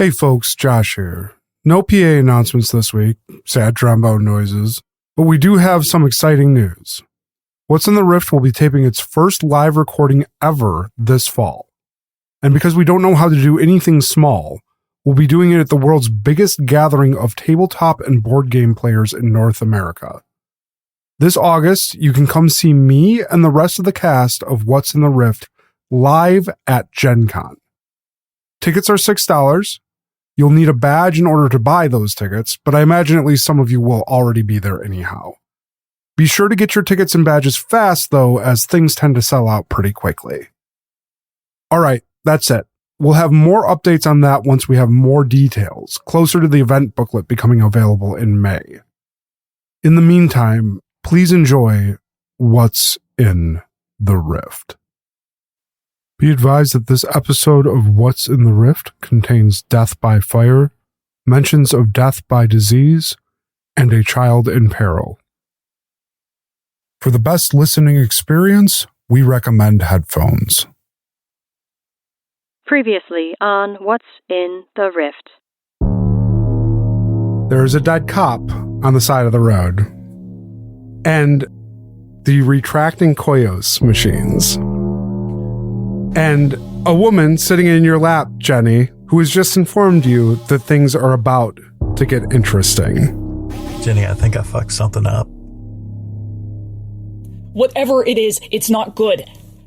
Hey folks, Josh here. No PA announcements this week, sad trombone noises, but we do have some exciting news. What's in the Rift will be taping its first live recording ever this fall. And because we don't know how to do anything small, we'll be doing it at the world's biggest gathering of tabletop and board game players in North America. This August, you can come see me and the rest of the cast of What's in the Rift live at Gen Con. Tickets are $6. You'll need a badge in order to buy those tickets, but I imagine at least some of you will already be there anyhow. Be sure to get your tickets and badges fast, though, as things tend to sell out pretty quickly. All right, that's it. We'll have more updates on that once we have more details, closer to the event booklet becoming available in May. In the meantime, please enjoy What's in the Rift. Be advised that this episode of What's in the Rift contains death by fire, mentions of death by disease, and a child in peril. For the best listening experience, we recommend headphones. Previously on What's in the Rift. There is a dead cop on the side of the road, and the retracting Koyos machines. And a woman sitting in your lap, Jenny, who has just informed you that things are about to get interesting. Jenny, I think I fucked something up. Whatever it is, it's not good.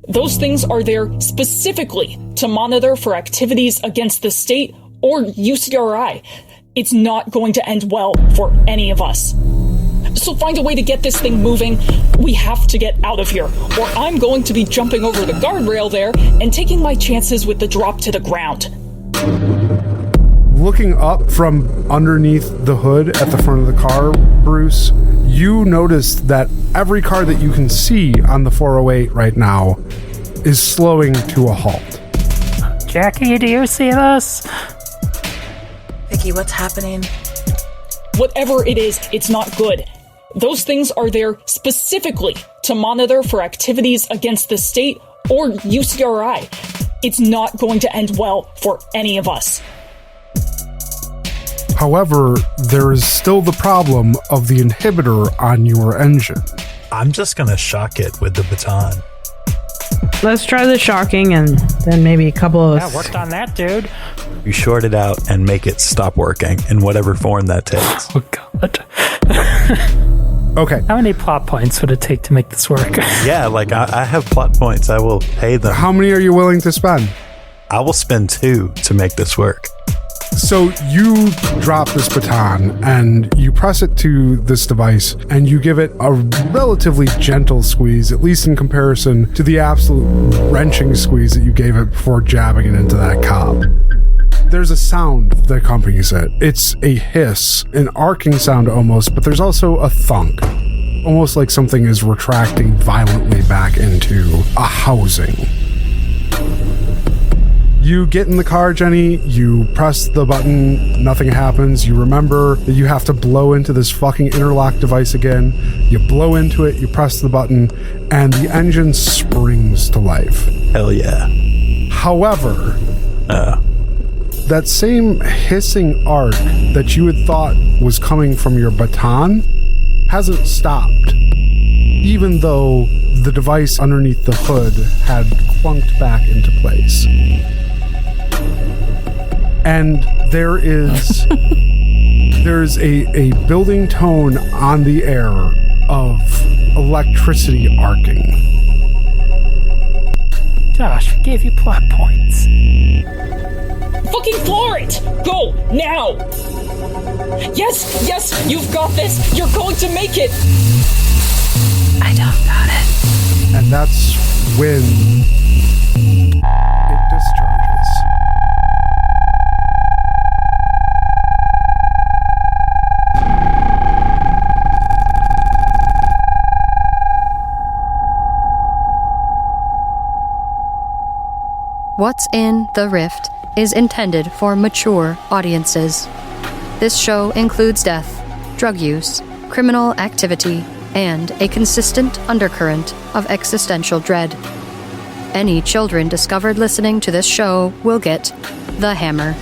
Those things are there specifically to monitor for activities against the state or UCRI. It's not going to end well for any of us. So find a way to get this thing moving. We have to get out of here, or I'm going to be jumping over the guardrail there and taking my chances with the drop to the ground. Looking up from underneath the hood at the front of the car, Bruce, you notice that every car that you can see on the 408 right now is slowing to a halt. Jackie, do you see this? Vicky, what's happening? Whatever it is, it's not good. Those things are there specifically to monitor for activities against the state or UCRI. It's not going to end well for any of us. However, there is still the problem of the inhibitor on your engine. I'm just gonna shock it with the baton. Let's try the shocking and then maybe a couple of... Yeah, worked on that, dude. You short it out and make it stop working in whatever form that takes. Oh, God. Okay. How many plot points would it take to make this work? Yeah, like I have plot points. I will pay them. How many are you willing to spend? I will spend 2 to make this work. So you drop this baton and you press it to this device and you give it a relatively gentle squeeze, at least in comparison to the absolute wrenching squeeze that you gave it before jabbing it into that cop. There's a sound that accompanies it. It's a hiss, an arcing sound almost, but there's also a thunk, almost like something is retracting violently back into a housing. You get in the car, Jenny, you press the button, nothing happens. You remember that you have to blow into this fucking interlock device again. You blow into it, you press the button, and the engine springs to life. Hell yeah. However, that same hissing arc that you had thought was coming from your baton hasn't stopped, even though the device underneath the hood had clunked back into place. And there is a building tone on the air of electricity arcing. Josh, we gave you plot points. Fucking floor it! Go, now! Yes, you've got this! You're going to make it! I don't got it. And that's when it discharges. What's in the Rift is intended for mature audiences. This show includes death, drug use, criminal activity, and a consistent undercurrent of existential dread. Any children discovered listening to this show will get the hammer.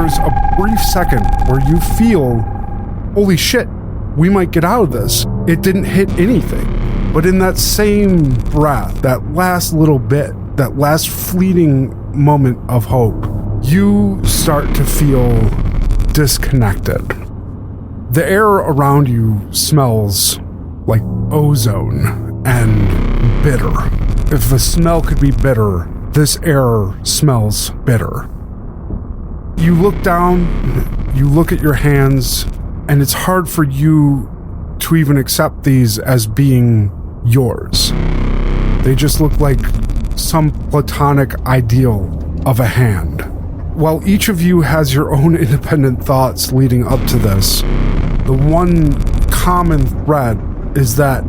there's a brief second where you feel, holy shit, we might get out of this. It didn't hit anything. But in that same breath, that last little bit, that last fleeting moment of hope, you start to feel disconnected. The air around you smells like ozone and bitter. If a smell could be bitter, this air smells bitter. You look down, you look at your hands, and it's hard for you to even accept these as being yours. They just look like some platonic ideal of a hand. While each of you has your own independent thoughts leading up to this, the one common thread is that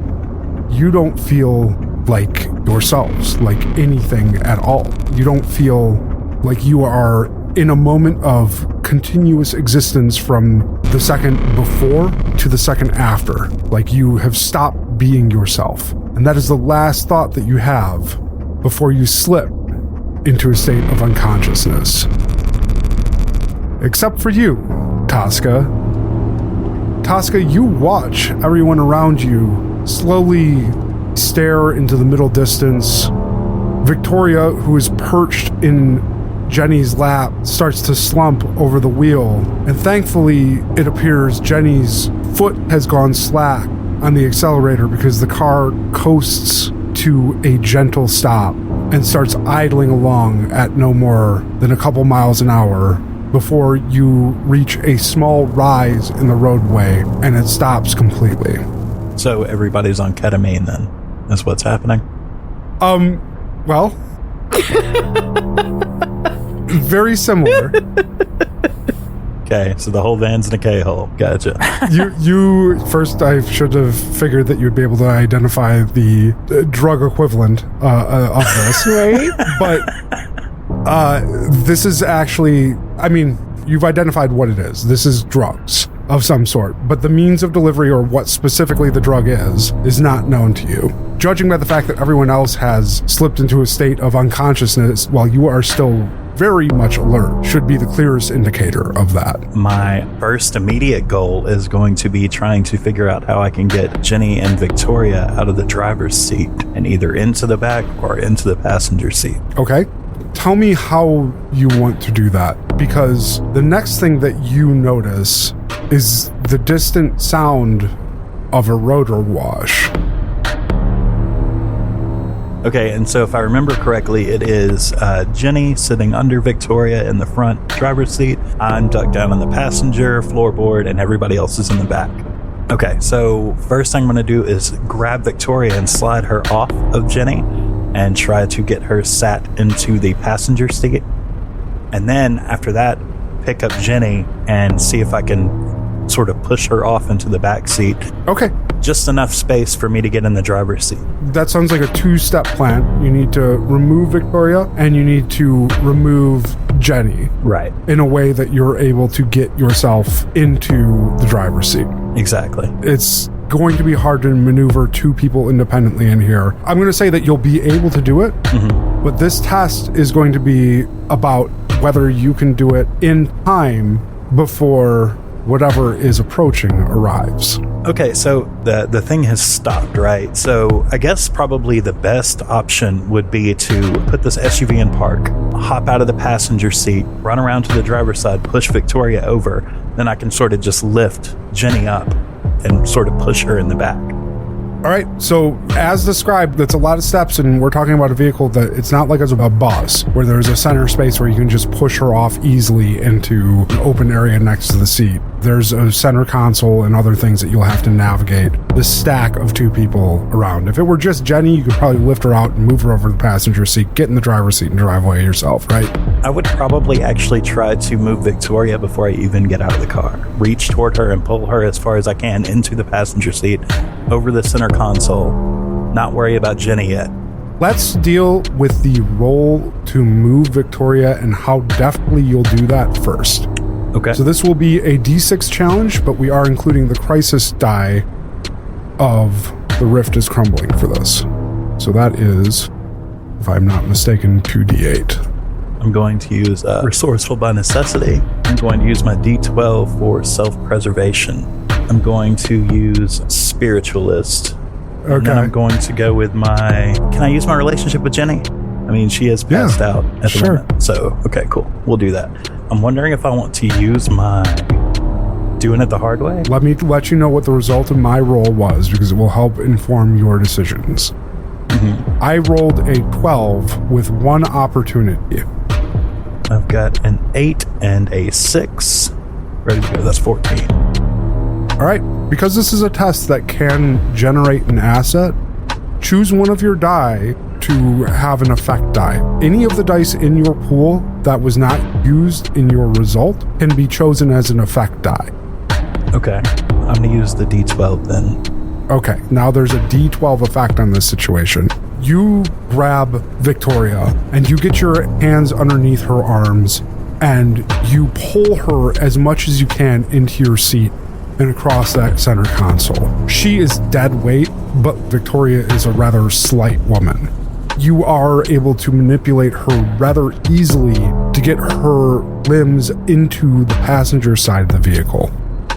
you don't feel like yourselves, like anything at all. You don't feel like you are in a moment of continuous existence from the second before to the second after. Like you have stopped being yourself. And that is the last thought that you have before you slip into a state of unconsciousness. Except for you, Toska. Toska, you watch everyone around you slowly stare into the middle distance. Victoria, who is perched in Jenny's lap, starts to slump over the wheel, and thankfully it appears Jenny's foot has gone slack on the accelerator because the car coasts to a gentle stop and starts idling along at no more than a couple miles an hour before you reach a small rise in the roadway and it stops completely. So everybody's on ketamine then? That's what's happening? Well, very similar. Okay, so the whole van's in a K-hole. Gotcha. You first, I should have figured that you'd be able to identify the drug equivalent of this. Right? But this is actually, I mean, you've identified what it is. This is drugs of some sort, but the means of delivery or what specifically the drug is not known to you. Judging by the fact that everyone else has slipped into a state of unconsciousness while you are still very much alert, should be the clearest indicator of that. My first immediate goal is going to be trying to figure out how I can get Jenny and Victoria out of the driver's seat and either into the back or into the passenger seat. Okay. Tell me how you want to do that, because the next thing that you notice is the distant sound of a rotor wash. Okay, and so if I remember correctly, it is Jenny sitting under Victoria in the front driver's seat. I'm ducked down on the passenger floorboard, and everybody else is in the back. Okay, so first thing I'm going to do is grab Victoria and slide her off of Jenny and try to get her sat into the passenger seat. And then after that, pick up Jenny and see if I can sort of push her off into the back seat. Okay. Just enough space for me to get in the driver's seat. That sounds like a two-step plan. You need to remove Victoria and you need to remove Jenny. Right. In a way that you're able to get yourself into the driver's seat. Exactly. It's going to be hard to maneuver two people independently in here. I'm going to say that you'll be able to do it, but this test is going to be about whether you can do it in time before whatever is approaching arrives. Okay, so the thing has stopped, right? So I guess probably the best option would be to put this SUV in park, hop out of the passenger seat, run around to the driver's side, push Victoria over, then I can sort of just lift Jenny up and sort of push her in the back. All right, so as described, that's a lot of steps, and we're talking about a vehicle that it's not like it's a bus where there's a center space where you can just push her off easily into an open area next to the seat. There's a center console and other things that you'll have to navigate the stack of two people around. If it were just Jenny, you could probably lift her out and move her over the passenger seat, get in the driver's seat and drive away yourself, right? I would probably actually try to move Victoria before I even get out of the car. Reach toward her and pull her as far as I can into the passenger seat, over the center console. Not worry about Jenny yet. Let's deal with the roll to move Victoria and how deftly you'll do that first. Okay. So this will be a D6 challenge, but we are including the crisis die of the rift is crumbling for this. So that is, if I'm not mistaken, 2d8. I'm going to use resourceful by necessity. I'm going to use my D12 for self-preservation. I'm going to use Spiritualist. Okay. And then I'm going to go with my... Can I use my relationship with Jenny? I mean, she is passed out at the moment. So, okay, cool. We'll do that. I'm wondering if I want to use my... Doing it the hard way? Let me let you know what the result of my roll was, because it will help inform your decisions. Mm-hmm. I rolled a 12 with one opportunity. I've got an 8 and a 6. Ready to go. That's 14. All right. Because this is a test that can generate an asset, choose one of your die to have an effect die. Any of the dice in your pool that was not used in your result can be chosen as an effect die. Okay. I'm going to use the D12 then. Okay. Now there's a D12 effect on this situation. You grab Victoria and you get your hands underneath her arms and you pull her as much as you can into your seat and across that center console. She is dead weight, but Victoria is a rather slight woman. You are able to manipulate her rather easily to get her limbs into the passenger side of the vehicle.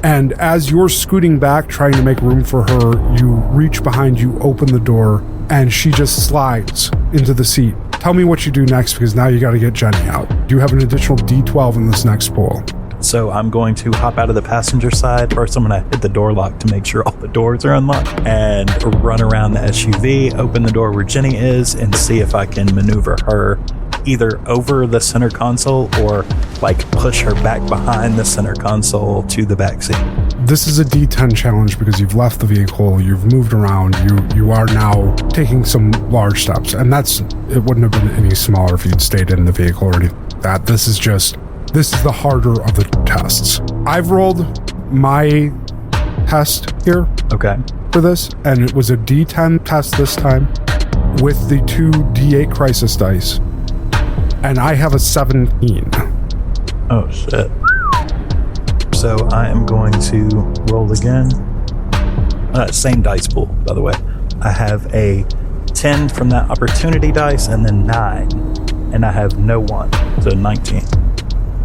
And as you're scooting back, trying to make room for her, you reach behind you, open the door, and she just slides into the seat. Tell me what you do next, because now you got to get Jenny out. Do you have an additional D12 in this next pool? So I'm going to hop out of the passenger side. First, I'm going to hit the door lock to make sure all the doors are unlocked and run around the SUV, open the door where Jenny is, and see if I can maneuver her either over the center console or like push her back behind the center console to the back seat. This is a D10 challenge because you've left the vehicle, you've moved around, you are now taking some large steps, and it wouldn't have been any smaller if you'd stayed in the vehicle or anything like that. This is the harder of the tests. I've rolled my test here. Okay. For this, and it was a D10 test this time with the 2 D8 crisis dice, and I have a 17. Oh shit. So I am going to roll again. Same dice pool, by the way. I have a 10 from that opportunity dice and then 9, and I have no 1, so 19.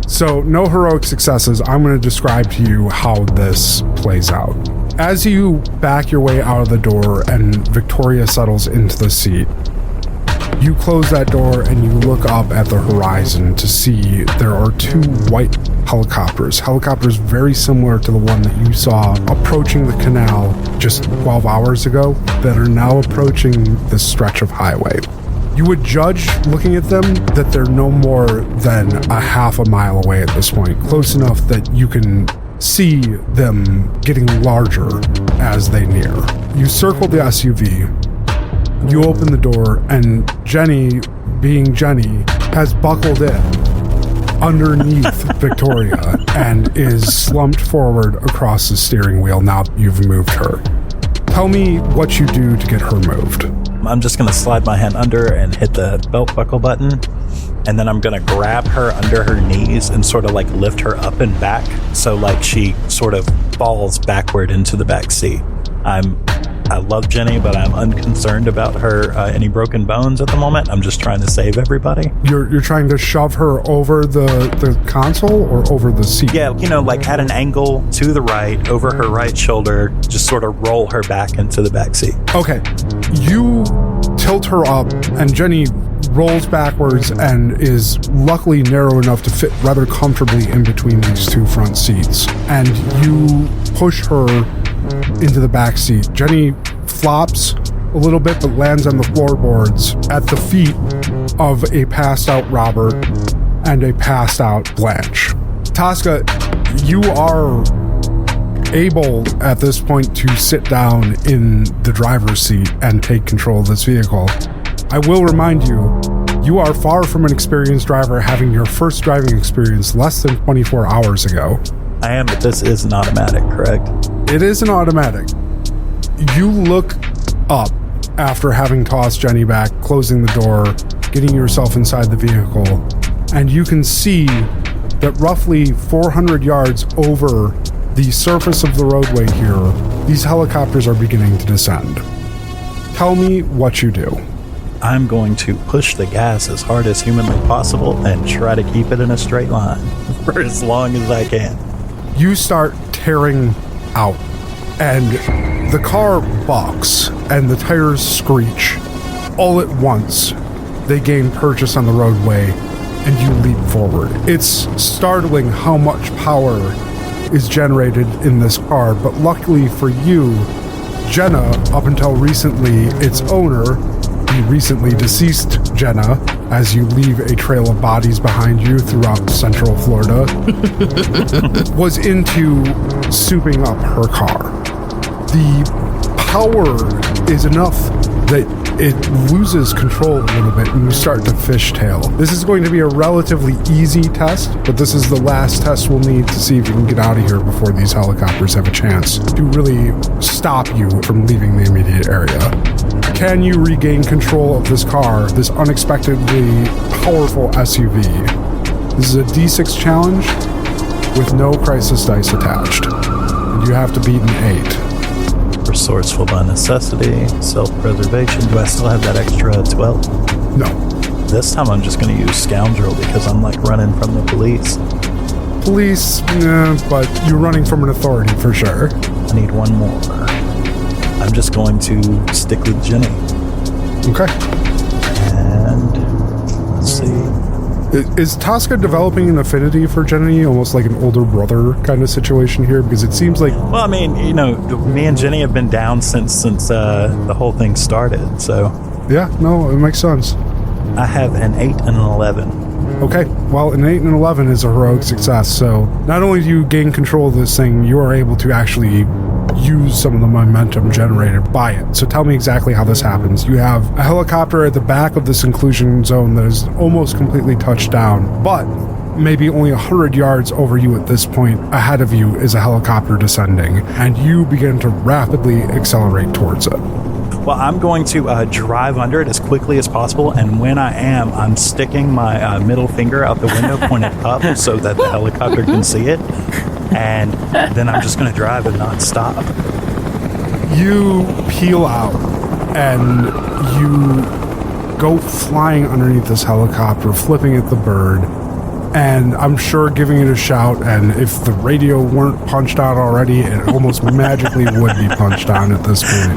So no heroic successes. I'm going to describe to you how this plays out. As you back your way out of the door and Victoria settles into the seat, you close that door and you look up at the horizon to see there are 2 white helicopters very similar to the one that you saw approaching the canal just 12 hours ago that are now approaching this stretch of highway. You would judge, looking at them, that they're no more than a half a mile away at this point, close enough that you can see them getting larger as they near. You circle the SUV, you open the door, and Jenny, being Jenny, has buckled in underneath Victoria and is slumped forward across the steering wheel now that you've moved her. Tell me what you do to get her moved. I'm just going to slide my hand under and hit the belt buckle button, and then I'm going to grab her under her knees and sort of like lift her up and back, so like she sort of falls backward into the back seat. I love Jenny, but I'm unconcerned about her any broken bones at the moment. I'm just trying to save everybody. You're trying to shove her over the console or over the seat? Yeah, like at an angle to the right, over her right shoulder, just sort of roll her back into the back seat. Okay. You tilt her up, and Jenny rolls backwards and is luckily narrow enough to fit rather comfortably in between these 2 front seats. And you push her into the back seat. Jenny flops a little bit but lands on the floorboards at the feet of a passed out Robert and a passed out Blanche. Toska, you are able at this point to sit down in the driver's seat and take control of this vehicle. I will remind you, you are far from an experienced driver, having your first driving experience less than 24 hours ago. I am, but this is an automatic, correct? It is an automatic. You look up after having tossed Jenny back, closing the door, getting yourself inside the vehicle, and you can see that roughly 400 yards over the surface of the roadway here, these helicopters are beginning to descend. Tell me what you do. I'm going to push the gas as hard as humanly possible and try to keep it in a straight line for as long as I can. You start tearing out, and the car balks, and the tires screech. All at once, they gain purchase on the roadway, and you leap forward. It's startling how much power is generated in this car, but luckily for you, Jenna, up until recently, its owner, the recently deceased Jenna, as you leave a trail of bodies behind you throughout central Florida, was into souping up her car. The power is enough that it loses control a little bit and you start to fishtail. This is going to be a relatively easy test, but this is the last test we'll need to see if you can get out of here before these helicopters have a chance to really stop you from leaving the immediate area. Can you regain control of this car, this unexpectedly powerful SUV? This is a D6 challenge with no crisis dice attached. And you have to beat an 8. Resourceful by necessity, self-preservation. Do I still have that extra 12? No. This time I'm just going to use scoundrel because I'm like running from the police. Police, but you're running from an authority for sure. I need one more. I'm just going to stick with Jenny. Okay. And let's see. Is Toska developing an affinity for Jenny, almost like an older brother kind of situation here? Because it seems like... Well, I mean, you know, me and Jenny have been down since the whole thing started, so... Yeah, no, it makes sense. I have an 8 and an 11. Okay, well, an 8 and an 11 is a heroic success, so not only do you gain control of this thing, you are able to actually use some of the momentum generated by it. So tell me exactly how this happens. You have a helicopter at the back of this inclusion zone that is almost completely touched down, but maybe only 100 yards over you at this point. Ahead of you is a helicopter descending, and you begin to rapidly accelerate towards it. Well, I'm going to drive under it as quickly as possible, and when I am, I'm sticking my middle finger out the window pointed up so that the helicopter can see it, and then I'm just going to drive and not stop. You peel out, and you go flying underneath this helicopter, flipping at the bird, and I'm sure giving it a shout, and if the radio weren't punched out already, it almost magically would be punched on at this point.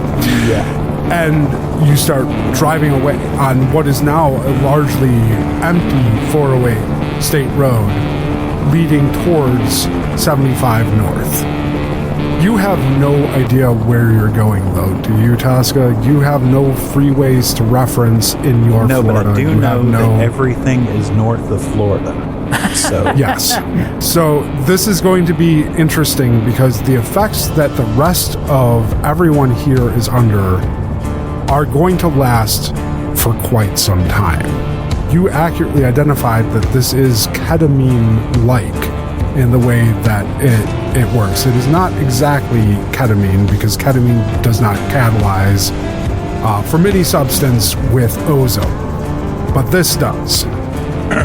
Yeah. And you start driving away on what is now a largely empty 408 state road leading towards 75 North. You have no idea where you're going, though, do you, Toska? You have no freeways to reference in your no, Florida. But I do you know have that everything is north of Florida. So yes. So this is going to be interesting because the effects that the rest of everyone here is under are going to last for quite some time. You accurately identified that this is ketamine-like in the way that it works. It is not exactly ketamine because ketamine does not catalyze from any substance with ozone, but this does.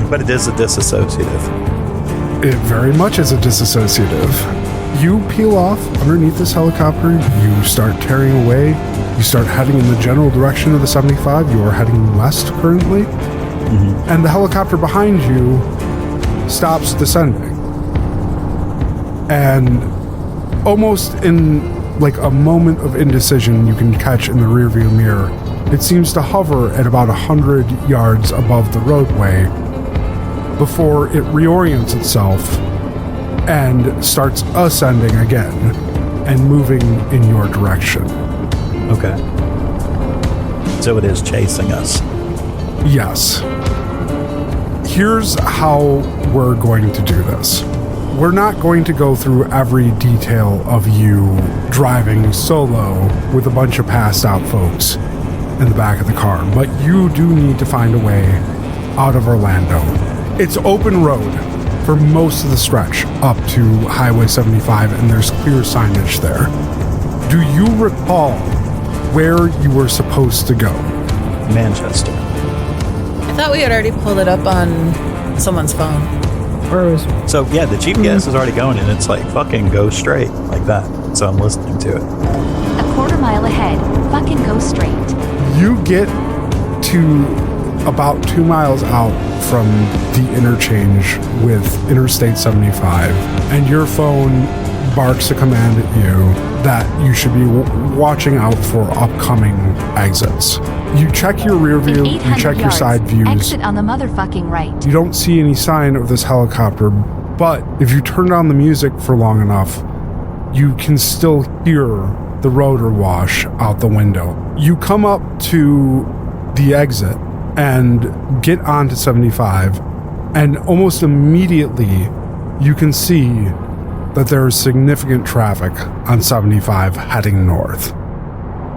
But it is a disassociative. It very much is a disassociative. You peel off underneath this helicopter, you start tearing away, you start heading in the general direction of the 75, you are heading west currently, and the helicopter behind you stops descending. And almost in like a moment of indecision you can catch in the rearview mirror, it seems to hover at about 100 yards above the roadway before it reorients itself and starts ascending again and moving in your direction. Okay. So it is chasing us. Yes. Here's how we're going to do this. We're not going to go through every detail of you driving solo with a bunch of passed out folks in the back of the car, but you do need to find a way out of Orlando. It's open road for most of the stretch up to Highway 75, and there's clear signage there. Do you recall where you were supposed to go? Manchester. I thought we had already pulled it up on someone's phone. Where was So yeah, the GPS is already going, and it's like fucking go straight like that. So I'm listening to it. A quarter mile ahead, fucking go straight. You get to about 2 miles out from the interchange with Interstate 75, and your phone barks a command at you that you should be watching out for upcoming exits. You check your rear view, you check your side views. Exit on the motherfucking right. You don't see any sign of this helicopter, but if you turn down the music for long enough, you can still hear the rotor wash out the window. You come up to the exit and get onto 75, and almost immediately you can see that there is significant traffic on 75 heading north.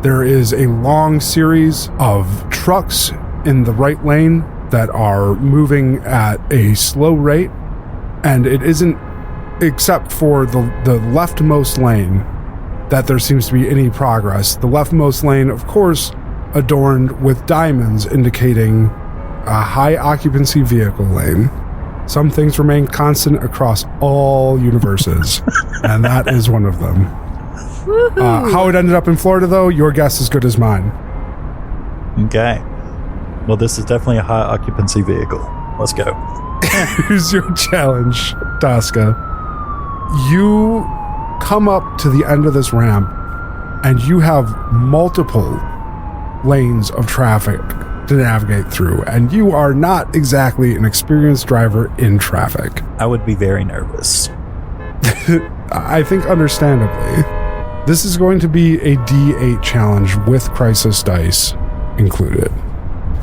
There is a long series of trucks in the right lane that are moving at a slow rate, and it isn't except for the leftmost lane that there seems to be any progress. The leftmost lane, of course, adorned with diamonds indicating a high occupancy vehicle lane. Some things remain constant across all universes, and that is one of them. How it ended up in Florida, though, your guess is as good as mine. Okay. Well, this is definitely a high occupancy vehicle. Let's go. Here's your challenge, Toska. You come up to the end of this ramp, and you have multiple lanes of traffic to navigate through, and you are not exactly an experienced driver in traffic. I would be very nervous. I think understandably. This is going to be a D8 challenge with crisis dice included.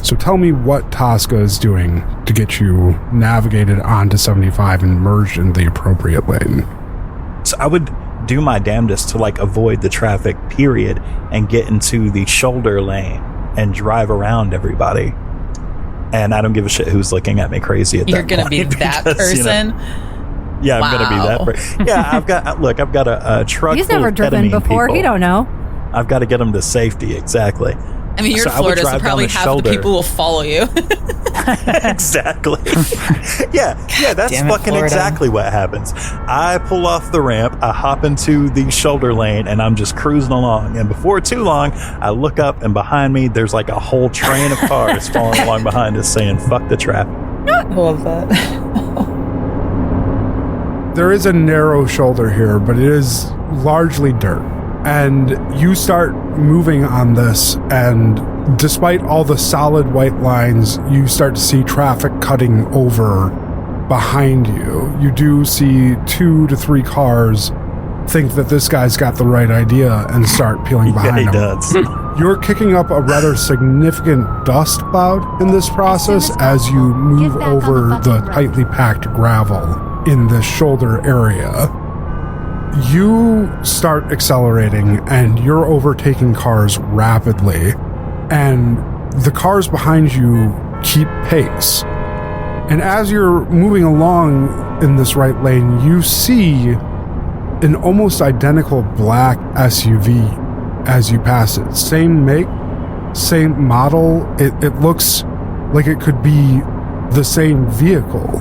So tell me what Toska is doing to get you navigated onto 75 and merged in the appropriate lane. So I would do my damnedest to avoid the traffic, period, and get into the shoulder lane and drive around everybody. And I don't give a shit who's looking at me crazy at that point. You're going to be that person? Yeah, I'm going to be that person. Yeah, I've got a truck. He's never driven before. People. He don't know. I've got to get them to safety, exactly. I mean, you're in Florida, so probably half the people will follow you. Exactly. Yeah, that's fucking exactly what happens. I pull off the ramp, I hop into the shoulder lane, and I'm just cruising along. And before too long, I look up, and behind me, there's a whole train of cars following along behind us saying, fuck the traffic. I love that. There is a narrow shoulder here, but it is largely dirt. And you start moving on this, and despite all the solid white lines, you start to see traffic cutting over behind you. You do see 2 to 3 cars think that this guy's got the right idea and start peeling behind him. Yeah, he does. You're kicking up a rather significant dust cloud in this process as you move over the tightly packed gravel in the shoulder area. You start accelerating, and you're overtaking cars rapidly, and the cars behind you keep pace. And as you're moving along in this right lane, you see an almost identical black SUV as you pass it. Same make, same model. It looks like it could be the same vehicle.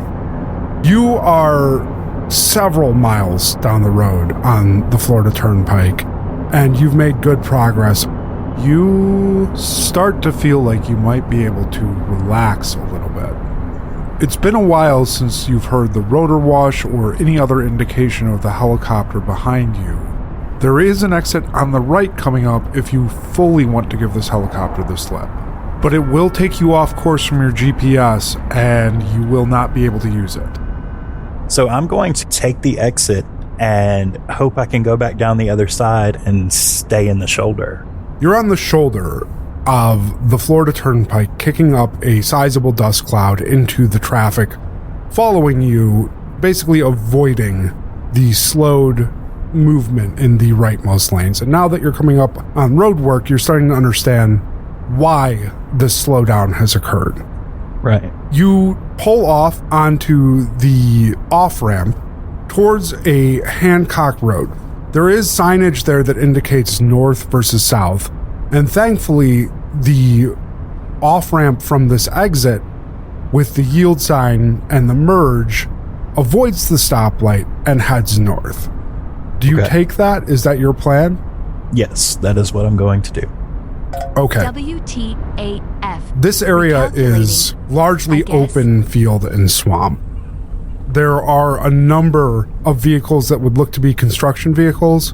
You are several miles down the road on the Florida Turnpike, and you've made good progress. You start to feel like you might be able to relax a little bit. It's been a while since you've heard the rotor wash or any other indication of the helicopter behind you. There is an exit on the right coming up if you fully want to give this helicopter the slip, but it will take you off course from your GPS, and you will not be able to use it. So I'm going to take the exit and hope I can go back down the other side and stay in the shoulder. You're on the shoulder of the Florida Turnpike, kicking up a sizable dust cloud into the traffic, following you, basically avoiding the slowed movement in the rightmost lanes. And now that you're coming up on road work, you're starting to understand why this slowdown has occurred. Right. You pull off onto the off-ramp towards a Hancock Road. There is signage there that indicates north versus south, and thankfully the off-ramp from this exit with the yield sign and the merge avoids the stoplight and heads north. Do you take that? Is that your plan? Yes, that is what I'm going to do. Okay. WTAF. This area is largely open field and swamp. There are a number of vehicles that would look to be construction vehicles.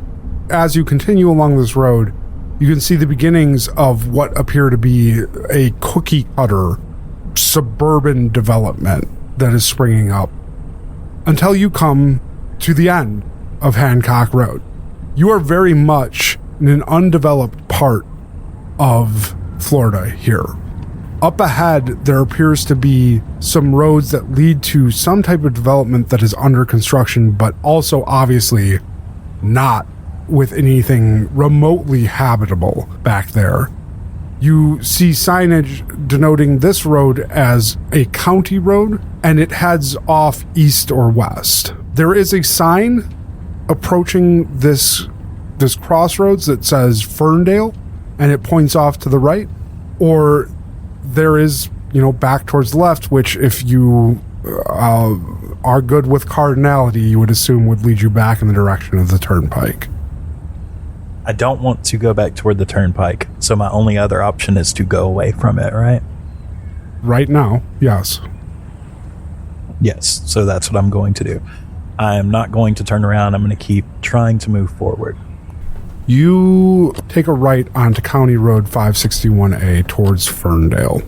As you continue along this road, you can see the beginnings of what appear to be a cookie cutter suburban development that is springing up until you come to the end of Hancock Road. You are very much in an undeveloped part of Florida here. Up ahead, there appears to be some roads that lead to some type of development that is under construction, but also obviously not with anything remotely habitable back there. You see signage denoting this road as a county road, and it heads off east or west. There is a sign approaching this crossroads that says Ferndale, and it points off to the right, or there is, back towards the left, which if you are good with cardinality, you would assume would lead you back in the direction of the turnpike. I don't want to go back toward the turnpike, so my only other option is to go away from it, right? Right now, yes. Yes, so that's what I'm going to do. I am not going to turn around. I'm going to keep trying to move forward. You take a right onto County Road 561A towards Ferndale.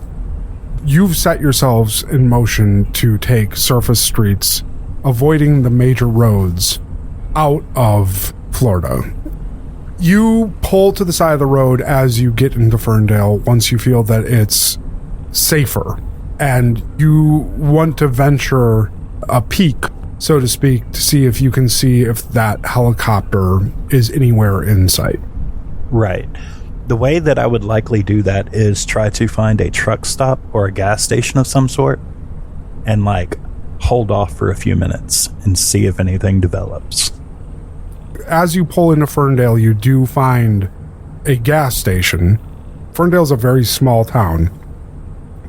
You've set yourselves in motion to take surface streets, avoiding the major roads out of Florida. You pull to the side of the road as you get into Ferndale once you feel that it's safer, and you want to venture a peek, so to speak, to see if you can see if that helicopter is anywhere in sight. Right. The way that I would likely do that is try to find a truck stop or a gas station of some sort and hold off for a few minutes and see if anything develops. As you pull into Ferndale, you do find a gas station. Ferndale's a very small town,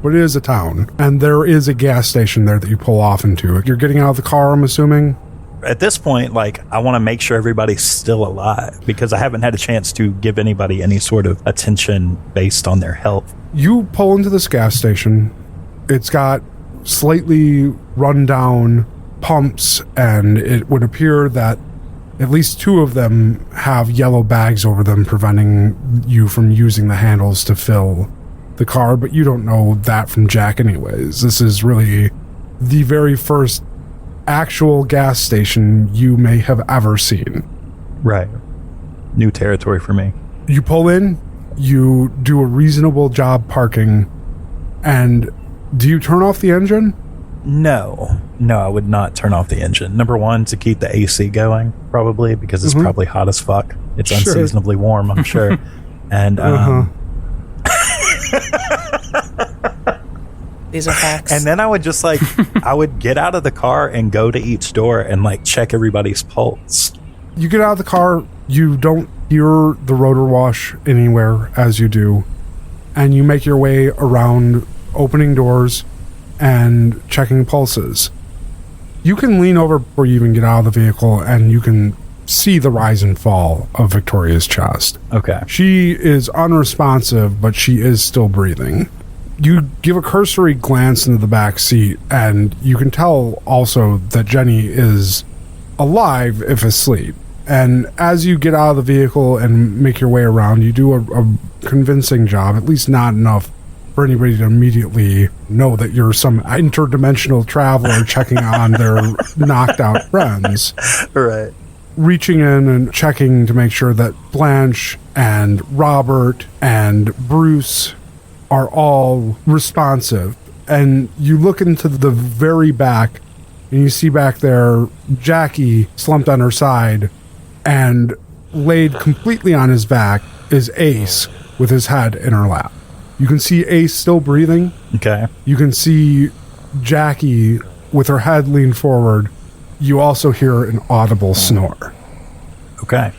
but it is a town, and there is a gas station there that you pull off into. You're getting out of the car, I'm assuming? At this point, I want to make sure everybody's still alive because I haven't had a chance to give anybody any sort of attention based on their health. You pull into this gas station. It's got slightly run-down pumps, and it would appear that at least two of them have yellow bags over them, preventing you from using the handles to fill the car, but you don't know that from Jack anyways. This is really the very first actual gas station you may have ever seen. Right. New territory for me. You pull in, you do a reasonable job parking, and do you turn off the engine? No, I would not turn off the engine. Number one, to keep the AC going, probably, because it's probably hot as fuck. It's unseasonably warm, I'm sure. And, These are facts. And then I would just I would get out of the car and go to each door and check everybody's pulse. You get out of the car, you don't hear the rotor wash anywhere as you do, and you make your way around opening doors and checking pulses. You can lean over before you even get out of the vehicle, and you can see the rise and fall of Victoria's chest. Okay. She is unresponsive, but she is still breathing. You give a cursory glance into the back seat, and you can tell also that Jenny is alive, if asleep. And as you get out of the vehicle and make your way around, you do a convincing job, at least not enough for anybody to immediately know that you're some interdimensional traveler checking on their knocked out friends. Right. Reaching in and checking to make sure that Blanche and Robert and Bruce are all responsive. And you look into the very back, and you see back there Jackie slumped on her side, and laid completely on his back is Ace with his head in her lap. You can see Ace still breathing. Okay. You can see Jackie with her head leaned forward. You also hear an audible snore. Okay.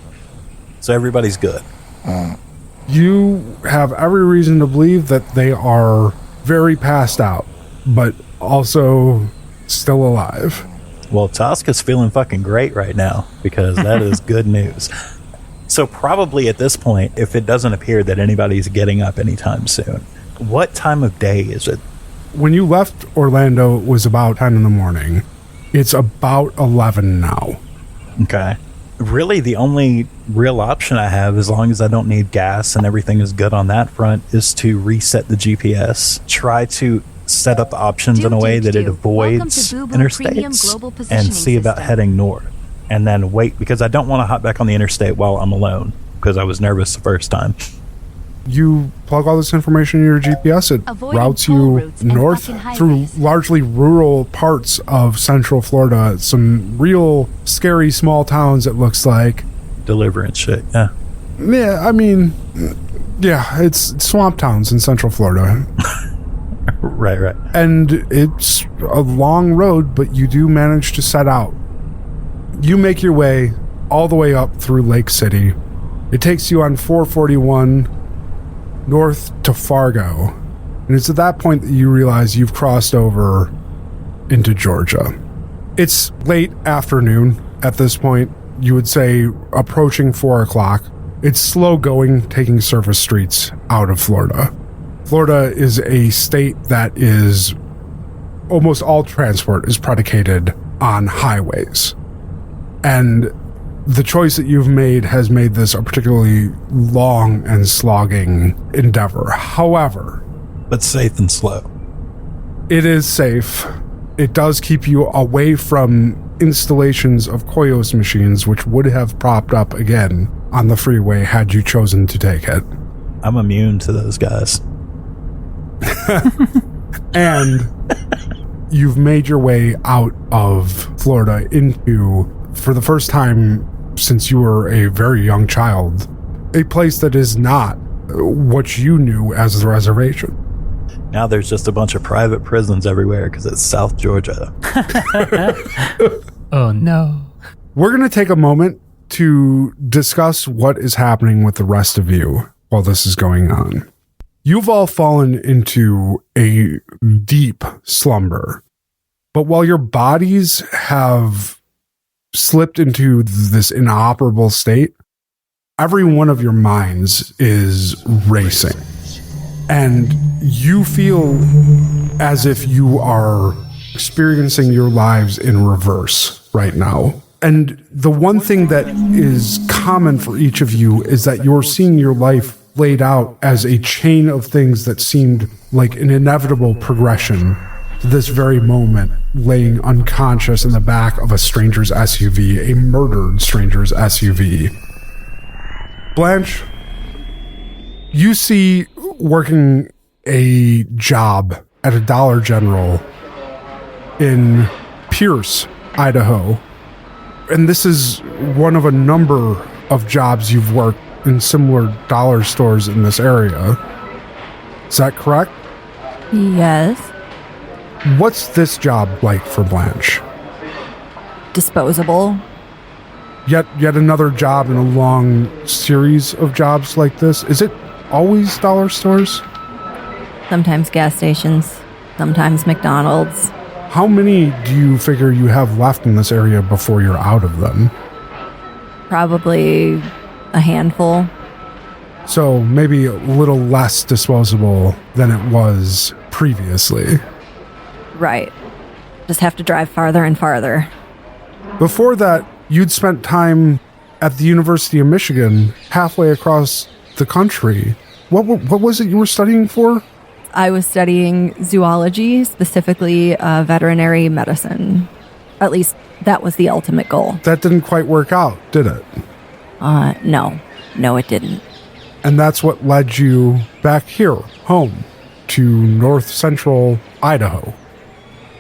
So everybody's good. You have every reason to believe that they are very passed out, but also still alive. Well, Toska's feeling fucking great right now because that is good news. So probably at this point, if it doesn't appear that anybody's getting up anytime soon, what time of day is it? When you left Orlando, it was about 10 in the morning. It's about 11 now. Okay. Really, the only real option I have, as long as I don't need gas and everything is good on that front, is to reset the GPS. Try to set up the options in a way that it avoids interstates and see about heading north. And then wait, because I don't want to hop back on the interstate while I'm alone, because I was nervous the first time. You plug all this information in your GPS, it routes you north through largely rural parts of Central Florida. Some real scary small towns, it looks like. Deliverance shit, yeah. Yeah, I mean, yeah, it's swamp towns in Central Florida. Right. And it's a long road, but you do manage to set out. You make your way all the way up through Lake City. It takes you on 441 north to Fargo, and it's at that point that you realize you've crossed over into Georgia. It's late afternoon at this point. You would say approaching 4 o'clock. It's slow going, taking surface streets out of Florida. Florida is a state that is almost all transport is predicated on highways, and the choice that you've made has made this a particularly long and slogging endeavor. However, but safe and slow. It is safe. It does keep you away from installations of Koyos machines, which would have popped up again on the freeway had you chosen to take it. I'm immune to those guys. And you've made your way out of Florida into, for the first time since you were a very young child, a place that is not what you knew as the reservation. Now there's just a bunch of private prisons everywhere because it's South Georgia. Oh no. We're going to take a moment to discuss what is happening with the rest of you while this is going on. You've all fallen into a deep slumber, but while your bodies have slipped into this inoperable state, every one of your minds is racing. And you feel as if you are experiencing your lives in reverse right now. And the one thing that is common for each of you is that you're seeing your life laid out as a chain of things that seemed like an inevitable progression to this very moment, laying unconscious in the back of a stranger's SUV, a murdered stranger's SUV. Blanche, you see working a job at a Dollar General in Pierce, Idaho. And this is one of a number of jobs you've worked in similar dollar stores in this area. Is that correct? Yes. What's this job like for Blanche? Disposable. Yet another job in a long series of jobs like this. Is it always dollar stores? Sometimes gas stations. Sometimes McDonald's. How many do you figure you have left in this area before you're out of them? Probably a handful. So maybe a little less disposable than it was previously. Right. Just have to drive farther and farther. Before that, you'd spent time at the University of Michigan, halfway across the country. What was it you were studying for? I was studying zoology, specifically veterinary medicine. At least that was the ultimate goal. That didn't quite work out, did it? No. No, it didn't. And that's what led you back here, home, to north central Idaho,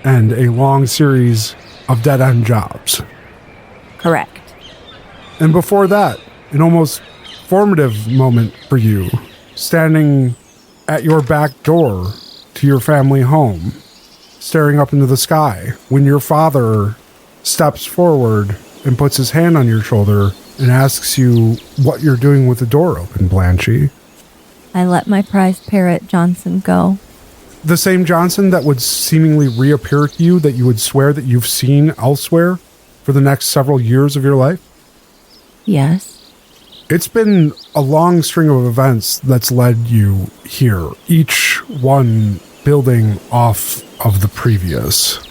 and a long series of dead-end jobs. Correct. And before that, an almost formative moment for you, standing at your back door to your family home, staring up into the sky, when your father steps forward and puts his hand on your shoulder and asks you what you're doing with the door open, Blanche. I let my prized parrot, Johnson, go. The same Johnson that would seemingly reappear to you that you would swear that you've seen elsewhere for the next several years of your life? Yes. It's been a long string of events that's led you here, each one building off of the previous.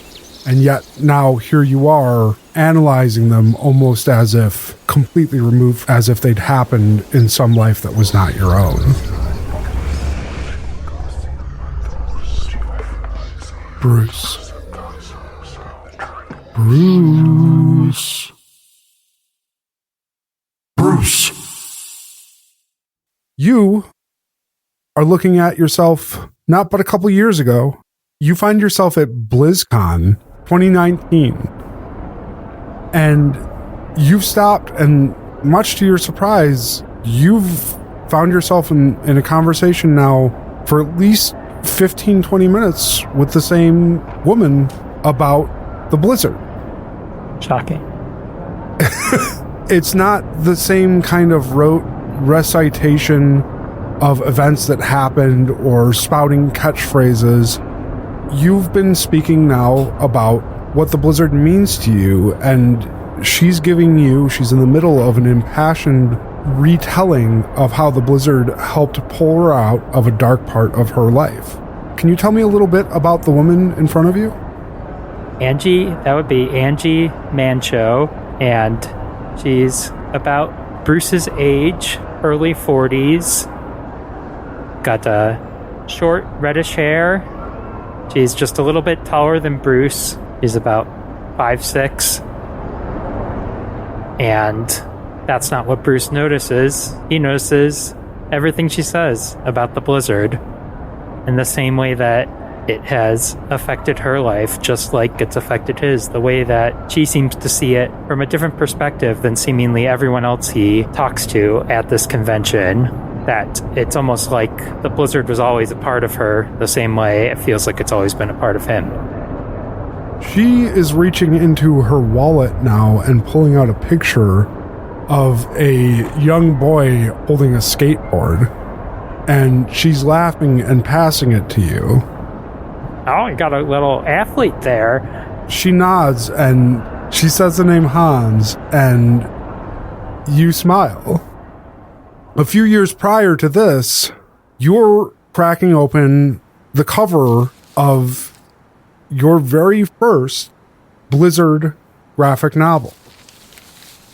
And yet now here you are analyzing them almost as if completely removed, as if they'd happened in some life that was not your own. Bruce. Bruce. Bruce. You are looking at yourself not but a couple years ago. You find yourself at BlizzCon 2019. And you've stopped, and much to your surprise, you've found yourself in a conversation now for at least 15, 20 minutes with the same woman about the blizzard. Shocking. It's not the same kind of rote recitation of events that happened or spouting catchphrases. You've been speaking now about what the blizzard means to you, and she's in the middle of an impassioned retelling of how the blizzard helped pull her out of a dark part of her life. Can you tell me a little bit about the woman in front of you? Angie, that would be Angie Mancho, and she's about Bruce's age, early 40s. Got short reddish hair. She's just a little bit taller than Bruce. He's about 5'6". And that's not what Bruce notices. He notices everything she says about the blizzard in the same way that it has affected her life, just like it's affected his, the way that she seems to see it from a different perspective than seemingly everyone else he talks to at this convention. That it's almost like the blizzard was always a part of her, the same way it feels like it's always been a part of him. She is reaching into her wallet now and pulling out a picture of a young boy holding a skateboard, and she's laughing and passing it to you. Oh, you got a little athlete there. She nods and she says the name Hans, and you smile. A few years prior to this, you're cracking open the cover of your very first Blizzard graphic novel.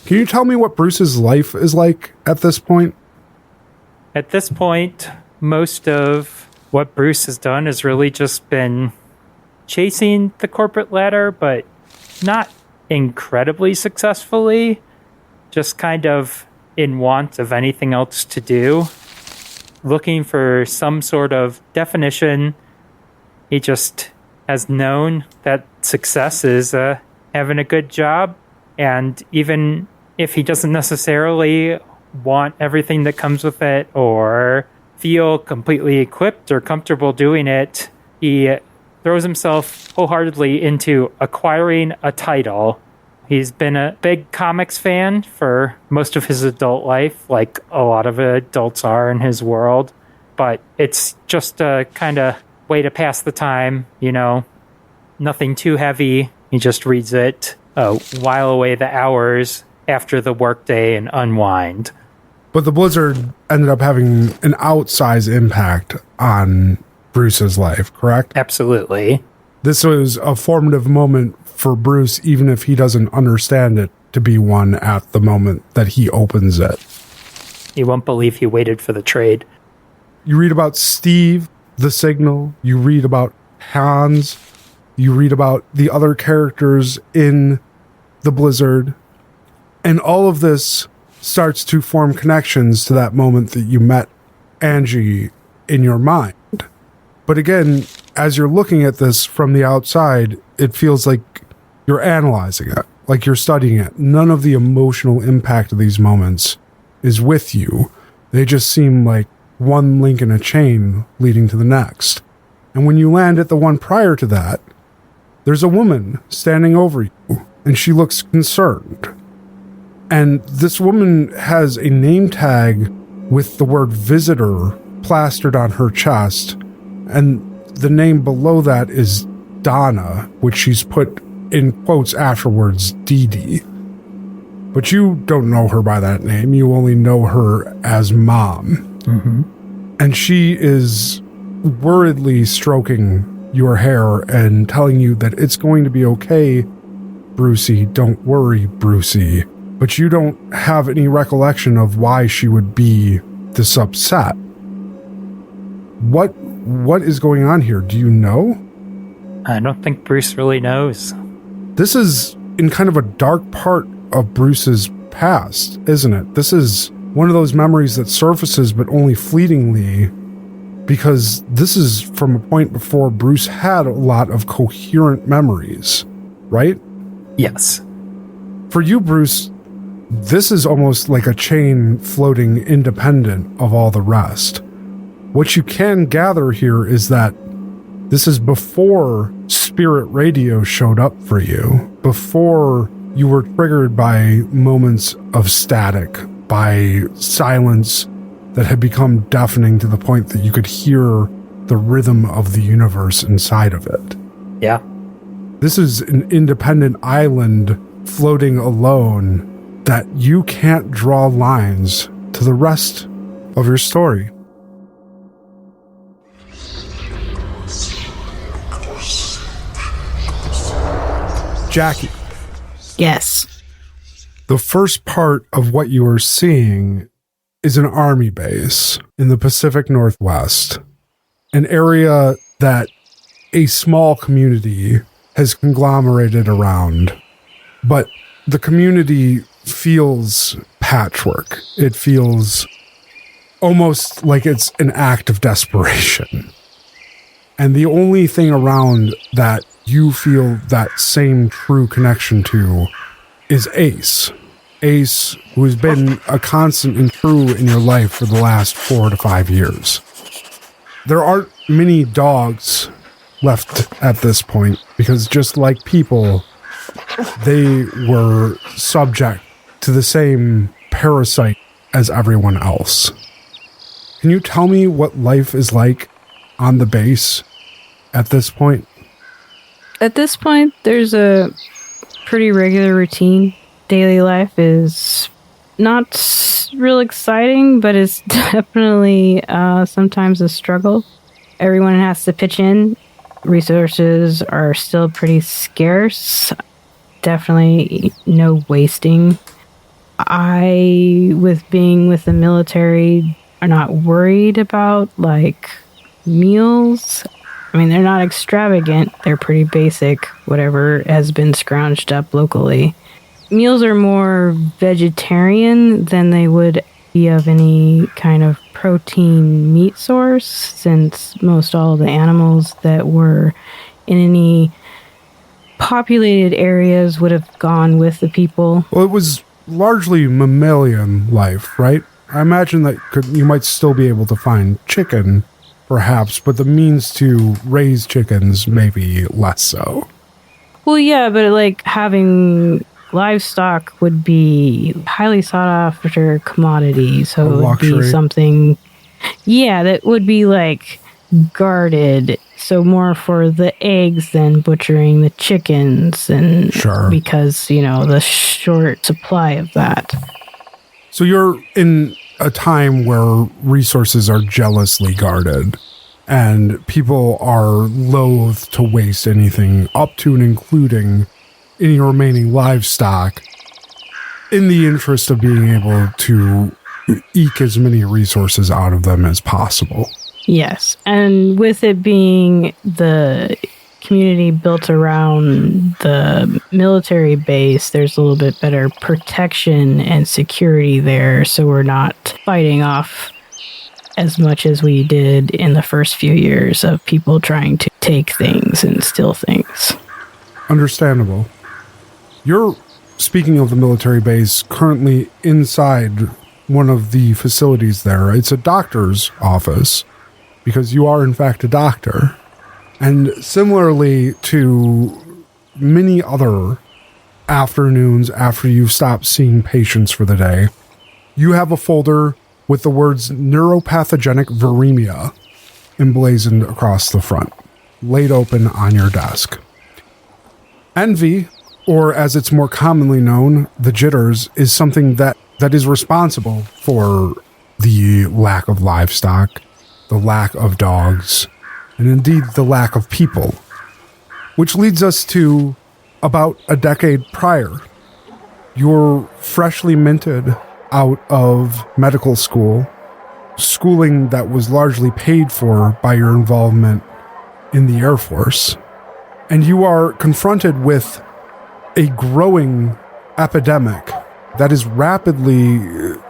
Can you tell me what Bruce's life is like at this point? At this point, most of what Bruce has done has really just been chasing the corporate ladder, but not incredibly successfully. Just kind of in want of anything else to do. Looking for some sort of definition. He just has known that success is having a good job. And even if he doesn't necessarily want everything that comes with it or feel completely equipped or comfortable doing it, he throws himself wholeheartedly into acquiring a title. He's been a big comics fan for most of his adult life, like a lot of adults are in his world. But it's just a kind of way to pass the time, you know, nothing too heavy. He just reads it, while away the hours after the workday and unwind. But the blizzard ended up having an outsized impact on Bruce's life, correct? Absolutely. This was a formative moment for Bruce, even if he doesn't understand it to be one at the moment that he opens it. You won't believe he waited for the trade. You read about Steve, the Signal. You read about Hans. You read about the other characters in the Blizzard. And all of this starts to form connections to that moment that you met Angie in your mind. But again, as you're looking at this from the outside, it feels like you're analyzing it, like you're studying it. None of the emotional impact of these moments is with you. They just seem like one link in a chain leading to the next. And when you land at the one prior to that, there's a woman standing over you, and she looks concerned. And this woman has a name tag with the word visitor plastered on her chest, and the name below that is Donna, which she's put in quotes afterwards, Dee Dee. But you don't know her by that name. You only know her as Mom. Mm-hmm. And she is worriedly stroking your hair and telling you that it's going to be okay, Brucey. Don't worry, Brucey. But you don't have any recollection of why she would be this upset. What is going on here? Do you know? I don't think Bruce really knows. This is in kind of a dark part of Bruce's past, isn't it? This is one of those memories that surfaces, but only fleetingly, because this is from a point before Bruce had a lot of coherent memories, right? Yes. For you, Bruce, this is almost like a chain floating independent of all the rest. What you can gather here is that this is before spirit radio showed up for you, before you were triggered by moments of static, by silence that had become deafening to the point that you could hear the rhythm of the universe inside of it. Yeah. This is an independent island floating alone that you can't draw lines to the rest of your story. Jackie. Yes. The first part of what you are seeing is an army base in the Pacific Northwest, an area that a small community has conglomerated around. But the community feels patchwork. It feels almost like it's an act of desperation. And the only thing around that you feel that same true connection to is Ace. Ace, who has been a constant and true in your life for the last 4 to 5 years. There aren't many dogs left at this point, because just like people, they were subject to the same parasite as everyone else. Can you tell me what life is like on the base at this point? At this point, there's a pretty regular routine. Daily life is not real exciting, but it's definitely sometimes a struggle. Everyone has to pitch in. Resources are still pretty scarce. Definitely no wasting. With being with the military, are not worried about, like, meals. I mean, they're not extravagant. They're pretty basic, whatever has been scrounged up locally. Meals are more vegetarian than they would be of any kind of protein meat source, since most all the animals that were in any populated areas would have gone with the people. Well, it was largely mammalian life, right? I imagine that you might still be able to find chicken, perhaps, but the means to raise chickens maybe less so. Well, yeah, but like having livestock would be highly sought after commodity, so it would be something, yeah, that would be like guarded. So more for the eggs than butchering the chickens, and sure, because, you know, the short supply of that. So you're in a time where resources are jealously guarded and people are loath to waste anything up to and including any remaining livestock in the interest of being able to eke as many resources out of them as possible. Yes, and with it being the community built around the military base, there's a little bit better protection and security there, so we're not fighting off as much as we did in the first few years of people trying to take things and steal things. Understandable. You're, speaking of the military base, currently inside one of the facilities there. It's a doctor's office, because you are in fact a doctor. And similarly to many other afternoons after you've stopped seeing patients for the day, you have a folder with the words neuropathogenic viremia emblazoned across the front, laid open on your desk. Envy, or as it's more commonly known, the jitters, is something that is responsible for the lack of livestock, the lack of dogs, and indeed the lack of people. Which leads us to about a decade prior. You're freshly minted out of medical school, schooling that was largely paid for by your involvement in the Air Force, and you are confronted with a growing epidemic that is rapidly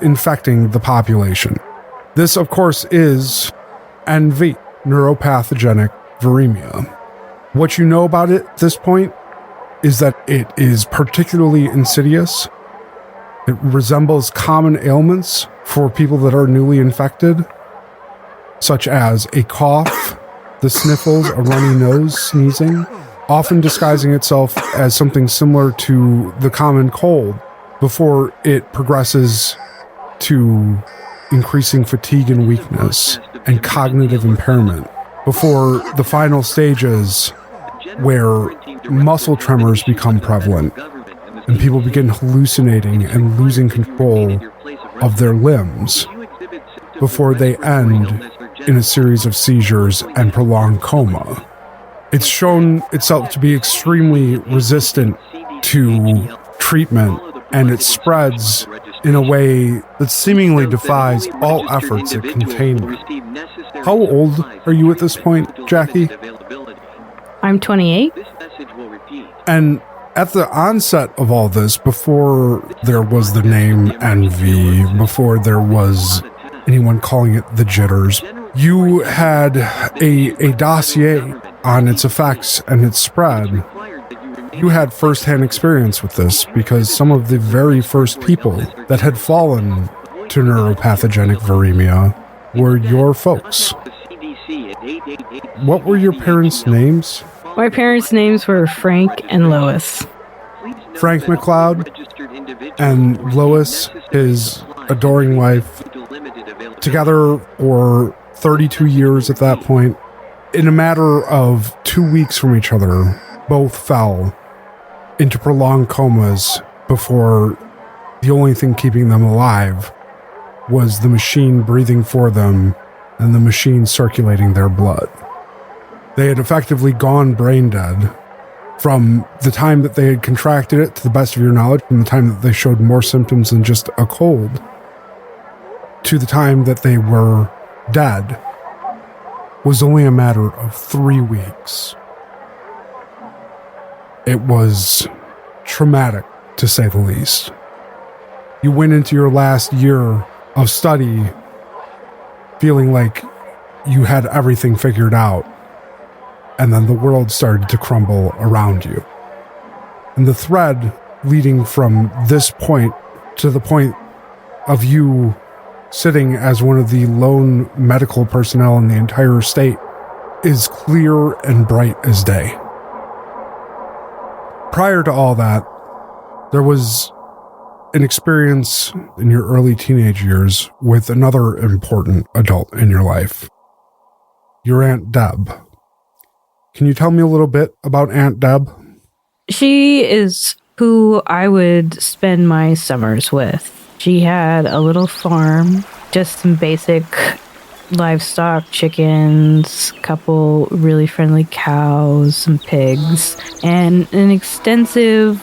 infecting the population. This, of course, is NV, neuropathogenic viremia. What you know about it at this point is that it is particularly insidious. It resembles common ailments for people that are newly infected, such as a cough, the sniffles, a runny nose, sneezing, often disguising itself as something similar to the common cold before it progresses to increasing fatigue and weakness and cognitive impairment, before the final stages where muscle tremors become prevalent and people begin hallucinating and losing control of their limbs before they end in a series of seizures and prolonged coma. It's shown itself to be extremely resistant to treatment, and it spreads in a way that seemingly defies all efforts at containment. How old are you at this point, Jackie? I'm 28. And at the onset of all this, before there was the name NV, before there was anyone calling it the jitters, you had a dossier on its effects and its spread. You had firsthand experience with this because some of the very first people that had fallen to neuropathogenic viremia were your folks. What were your parents' names? My parents' names were Frank and Lois. Frank McCloud and Lois, his adoring wife, together for 32 years at that point. In a matter of 2 weeks from each other, both fell into prolonged comas before the only thing keeping them alive was the machine breathing for them and the machine circulating their blood. They had effectively gone brain dead from the time that they had contracted it, to the best of your knowledge, from the time that they showed more symptoms than just a cold, to the time that they were dead, was only a matter of 3 weeks. It was traumatic, to say the least. You went into your last year of study feeling like you had everything figured out, and then the world started to crumble around you. And the thread leading from this point to the point of you sitting as one of the lone medical personnel in the entire state is clear and bright as day. Prior to all that, there was an experience in your early teenage years with another important adult in your life, your Aunt Deb. Can you tell me a little bit about Aunt Deb? She is who I would spend my summers with. She had a little farm, just some basic livestock, chickens, a couple really friendly cows, some pigs, and an extensive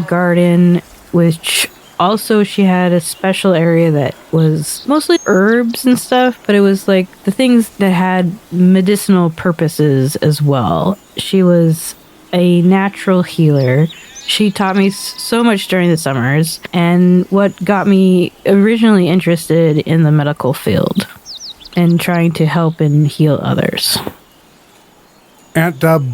garden, which also she had a special area that was mostly herbs and stuff, but it was like the things that had medicinal purposes as well. She was a natural healer. She taught me so much during the summers, and what got me originally interested in the medical field and trying to help and heal others. Aunt Deb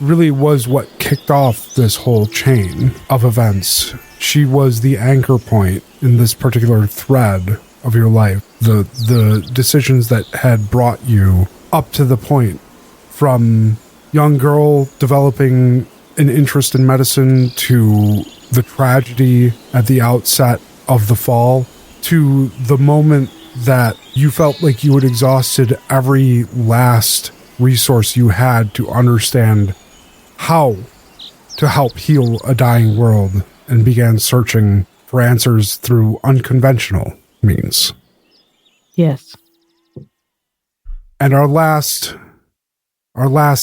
really was what kicked off this whole chain of events. She was the anchor point in this particular thread of your life, the decisions that had brought you up to the point from young girl developing an interest in medicine to the tragedy at the outset of the fall to the moment that you felt like you had exhausted every last resource you had to understand how to help heal a dying world and began searching for answers through unconventional means. Yes. And our last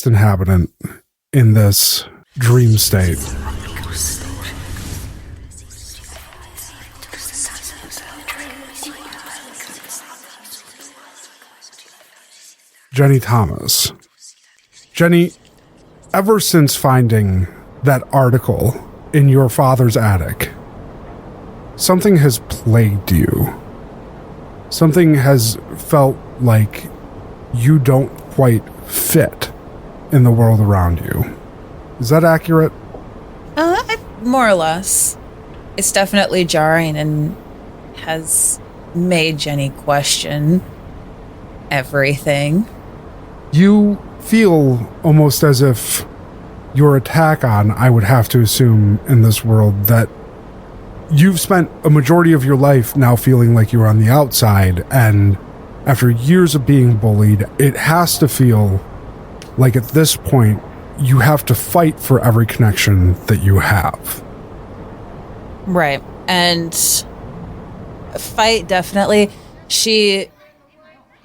inhabitant in this dream state Jenny Thomas. Jenny, ever since finding that article in your father's attic, something has plagued you. Something has felt like you don't quite fit in the world around you. Is that accurate? More or less. It's definitely jarring and has made Jenny question everything. You feel almost as if your attack on, I would have to assume, in this world, that you've spent a majority of your life now feeling like you're on the outside, and after years of being bullied, it has to feel like at this point you have to fight for every connection that you have. Right. And fight, definitely. She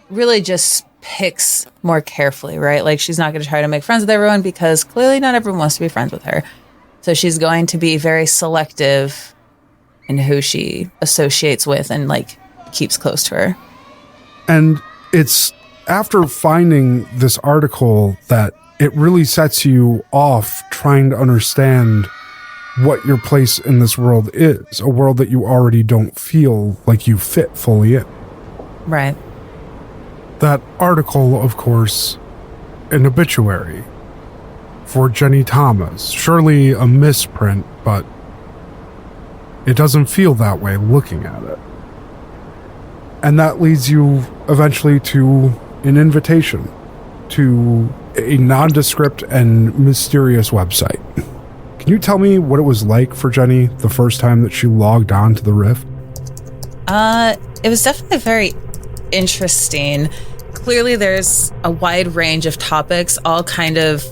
really just picks more carefully, right? Like, she's not going to try to make friends with everyone because clearly not everyone wants to be friends with her. So she's going to be very selective in who she associates with and, like, keeps close to her. And it's after finding this article that it really sets you off trying to understand what your place in this world is, a world that you already don't feel like you fit fully in. Right. That article, of course, an obituary for Jenny Thomas. Surely a misprint, but it doesn't feel that way looking at it. And that leads you eventually to an invitation to a nondescript and mysterious website. Can you tell me what it was like for Jenny the first time that she logged on to the Rift? It was definitely very interesting. Clearly there's a wide range of topics, all kind of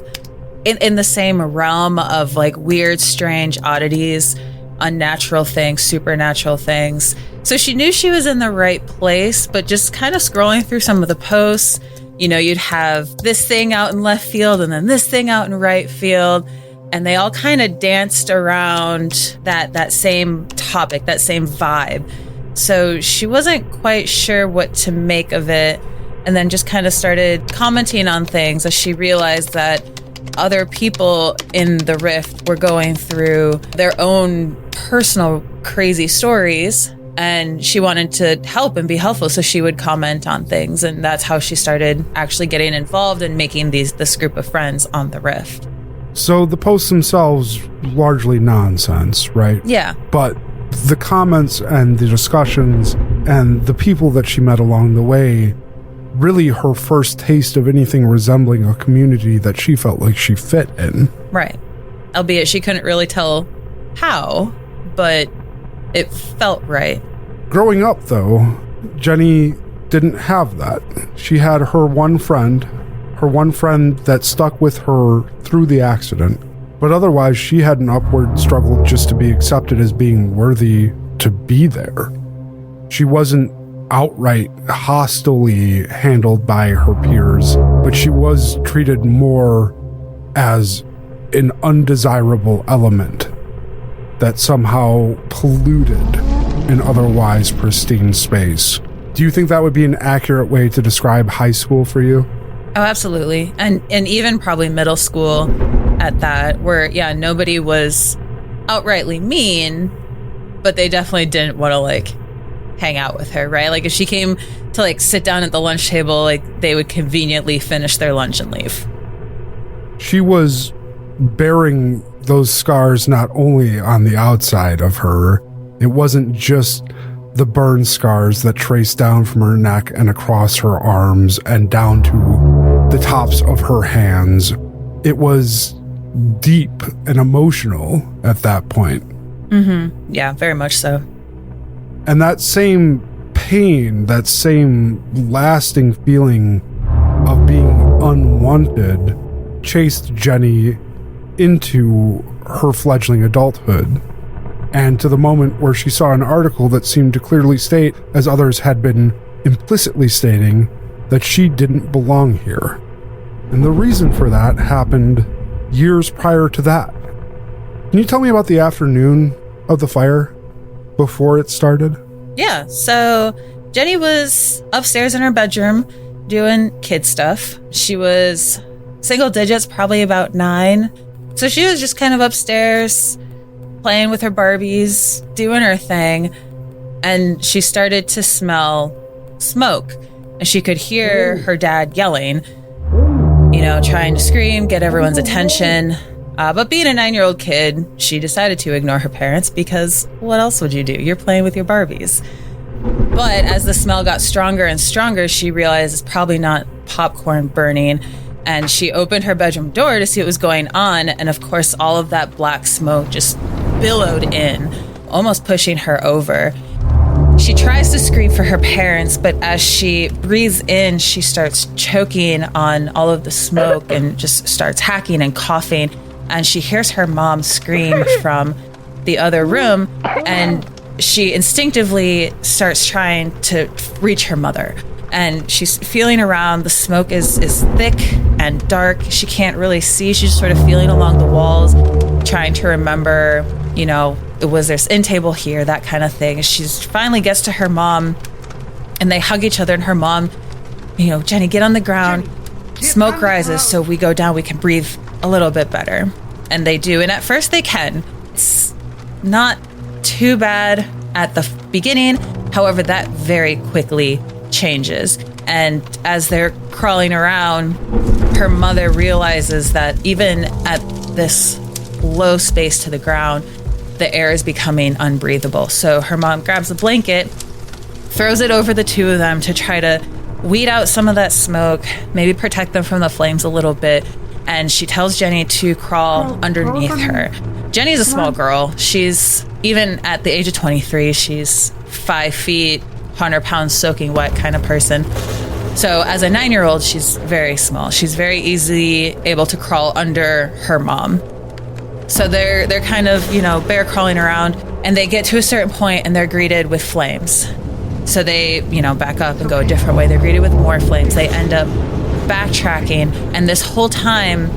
in the same realm of like weird, strange oddities, unnatural things, supernatural things. So she knew she was in the right place, but just kind of scrolling through some of the posts, you know, you'd have this thing out in left field and then this thing out in right field. And they all kind of danced around that same topic, that same vibe. So she wasn't quite sure what to make of it, and then just kind of started commenting on things as she realized that other people in the Rift were going through their own personal crazy stories, and she wanted to help and be helpful, so she would comment on things, and that's how she started actually getting involved and making this group of friends on the Rift. So the posts themselves, largely nonsense, right? Yeah. But the comments and the discussions and the people that she met along the way, really her first taste of anything resembling a community that she felt like she fit in. Right. Albeit she couldn't really tell how, but it felt right. Growing up, though, Jenny didn't have that. She had her one friend that stuck with her through the accident, but otherwise she had an upward struggle just to be accepted as being worthy to be there. She wasn't outright hostilely handled by her peers, but she was treated more as an undesirable element that somehow polluted an otherwise pristine space. Do you think that would be an accurate way to describe high school for you? Oh, absolutely. And even probably middle school at that, where, yeah, nobody was outrightly mean, but they definitely didn't want to, like, hang out with her, right? Like, if she came to, like, sit down at the lunch table, like, they would conveniently finish their lunch and leave. She was bearing those scars not only on the outside of her. It wasn't just the burn scars that traced down from her neck and across her arms and down to the tops of her hands. It was deep and emotional at that point. Mm-hmm. Yeah, very much so. And that same pain, that same lasting feeling of being unwanted chased Jenny into her fledgling adulthood, and to the moment where she saw an article that seemed to clearly state, as others had been implicitly stating, that she didn't belong here. And the reason for that happened years prior to that. Can you tell me about the afternoon of the fire before it started? Yeah, so Jenny was upstairs in her bedroom doing kid stuff. She was single digits, probably about 9. So she was just kind of upstairs playing with her Barbies, doing her thing. And she started to smell smoke. And she could hear her dad yelling, trying to scream, get everyone's attention. But being a 9-year-old kid, she decided to ignore her parents because what else would you do? You're playing with your Barbies. But as the smell got stronger and stronger, she realized it's probably not popcorn burning. And she opened her bedroom door to see what was going on. And of course, all of that black smoke just billowed in, almost pushing her over. She tries to scream for her parents, but as she breathes in, she starts choking on all of the smoke and just starts hacking and coughing. And she hears her mom scream from the other room, and she instinctively starts trying to reach her mother. And she's feeling around. The smoke is thick and dark. She can't really see. She's sort of feeling along the walls, trying to remember, was there an end table here, that kind of thing. She finally gets to her mom, and they hug each other, and her mom, Jenny, get on the ground. Smoke rises, so we go down, we can breathe a little bit better. And they do. And at first they can. It's not too bad at the beginning. However, that very quickly changes. And as they're crawling around, her mother realizes that even at this low space to the ground, the air is becoming unbreathable. So her mom grabs a blanket, throws it over the two of them to try to weed out some of that smoke, maybe protect them from the flames a little bit. And she tells Jenny to crawl underneath her. Jenny's a small girl. She's, even at the age of 23, she's 5 feet, 100 pounds soaking wet kind of person. So as a 9-year-old, she's very small. She's very easily able to crawl under her mom. So they're kind of, bear crawling around, and they get to a certain point and they're greeted with flames. So they, back up and go a different way. They're greeted with more flames. They end up backtracking, and this whole time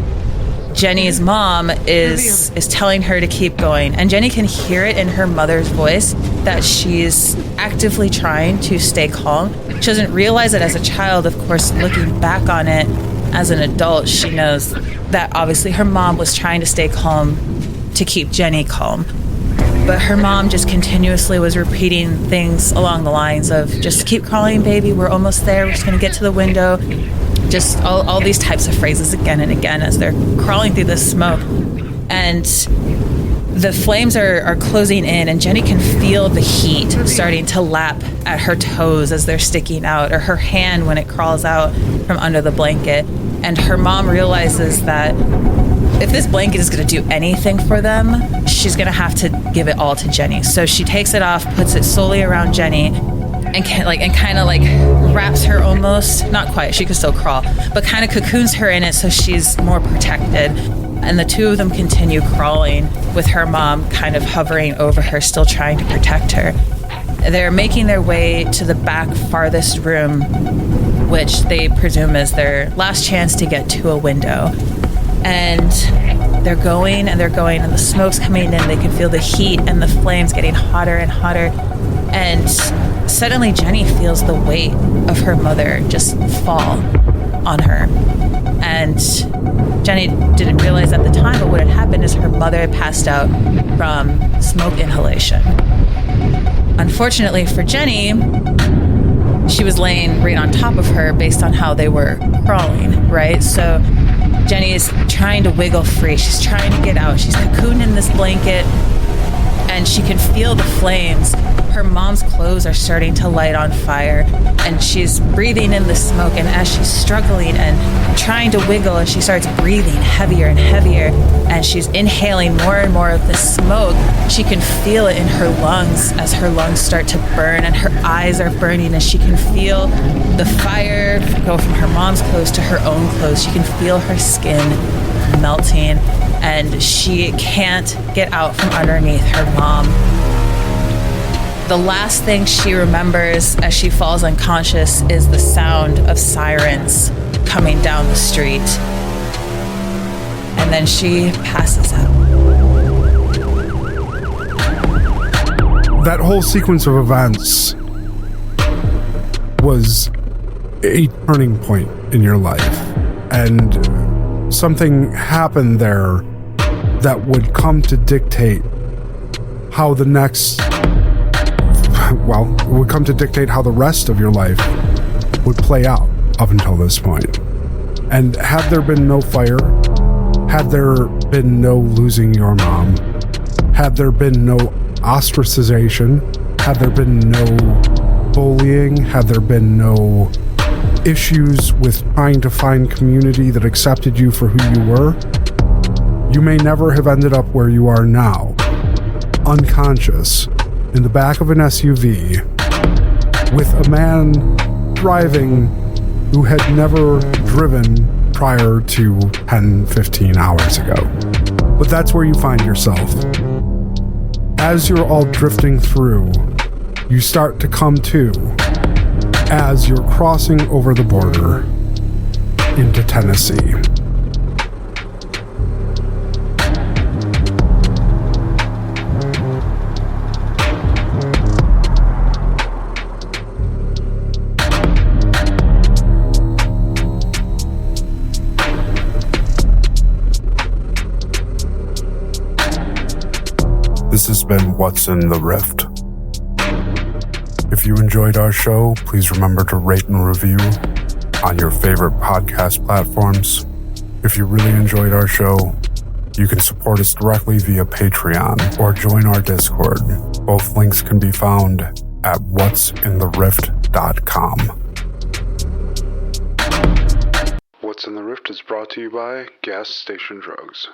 Jenny's mom is telling her to keep going, and Jenny can hear it in her mother's voice that she's actively trying to stay calm. She doesn't realize it as a child. Of course, looking back on it as an adult, she knows that obviously her mom was trying to stay calm to keep Jenny calm. But her mom just continuously was repeating things along the lines of, just keep crawling, baby, we're almost there, we're just going to get to the window. Just all these types of phrases again and again as they're crawling through the smoke. And the flames are closing in, and Jenny can feel the heat starting to lap at her toes as they're sticking out, or her hand when it crawls out from under the blanket. And her mom realizes that if this blanket is going to do anything for them, she's going to have to give it all to Jenny. So she takes it off, puts it solely around Jenny, and kind of wraps her almost, not quite, she can still crawl, but kind of cocoons her in it so she's more protected. And the two of them continue crawling with her mom kind of hovering over her, still trying to protect her. They're making their way to the back farthest room, which they presume is their last chance to get to a window. And they're going and the smoke's coming in. They can feel the heat and the flames getting hotter and hotter. And suddenly Jenny feels the weight of her mother just fall on her. And Jenny didn't realize at the time, but what had happened is her mother had passed out from smoke inhalation. Unfortunately for Jenny, she was laying right on top of her based on how they were crawling, right? So Jenny is trying to wiggle free. She's trying to get out. She's cocooned in this blanket, and she can feel the flames. Her mom's clothes are starting to light on fire, and she's breathing in the smoke. And as she's struggling and trying to wiggle, and she starts breathing heavier and heavier, and she's inhaling more and more of the smoke, she can feel it in her lungs as her lungs start to burn, and her eyes are burning, and she can feel the fire go from her mom's clothes to her own clothes. She can feel her skin melting. and she can't get out from underneath her mom. The last thing she remembers as she falls unconscious is the sound of sirens coming down the street. And then she passes out. That whole sequence of events was a turning point in your life. And something happened there that would come to dictate how the next... Well, it would come to dictate how the rest of your life would play out up until this point. And had there been no fire, had there been no losing your mom, had there been no ostracization, had there been no bullying, had there been no issues with trying to find community that accepted you for who you were, you may never have ended up where you are now, unconscious, in the back of an SUV, with a man driving who had never driven prior to 10, 15 hours ago. But that's where you find yourself. As you're all drifting through, you start to come to as you're crossing over the border into Tennessee. This has been What's in the Rift. If you enjoyed our show, please remember to rate and review on your favorite podcast platforms. If you really enjoyed our show, you can support us directly via Patreon or join our Discord. Both links can be found at what'sintherift.com. What's in the Rift is brought to you by Gas Station Drugs.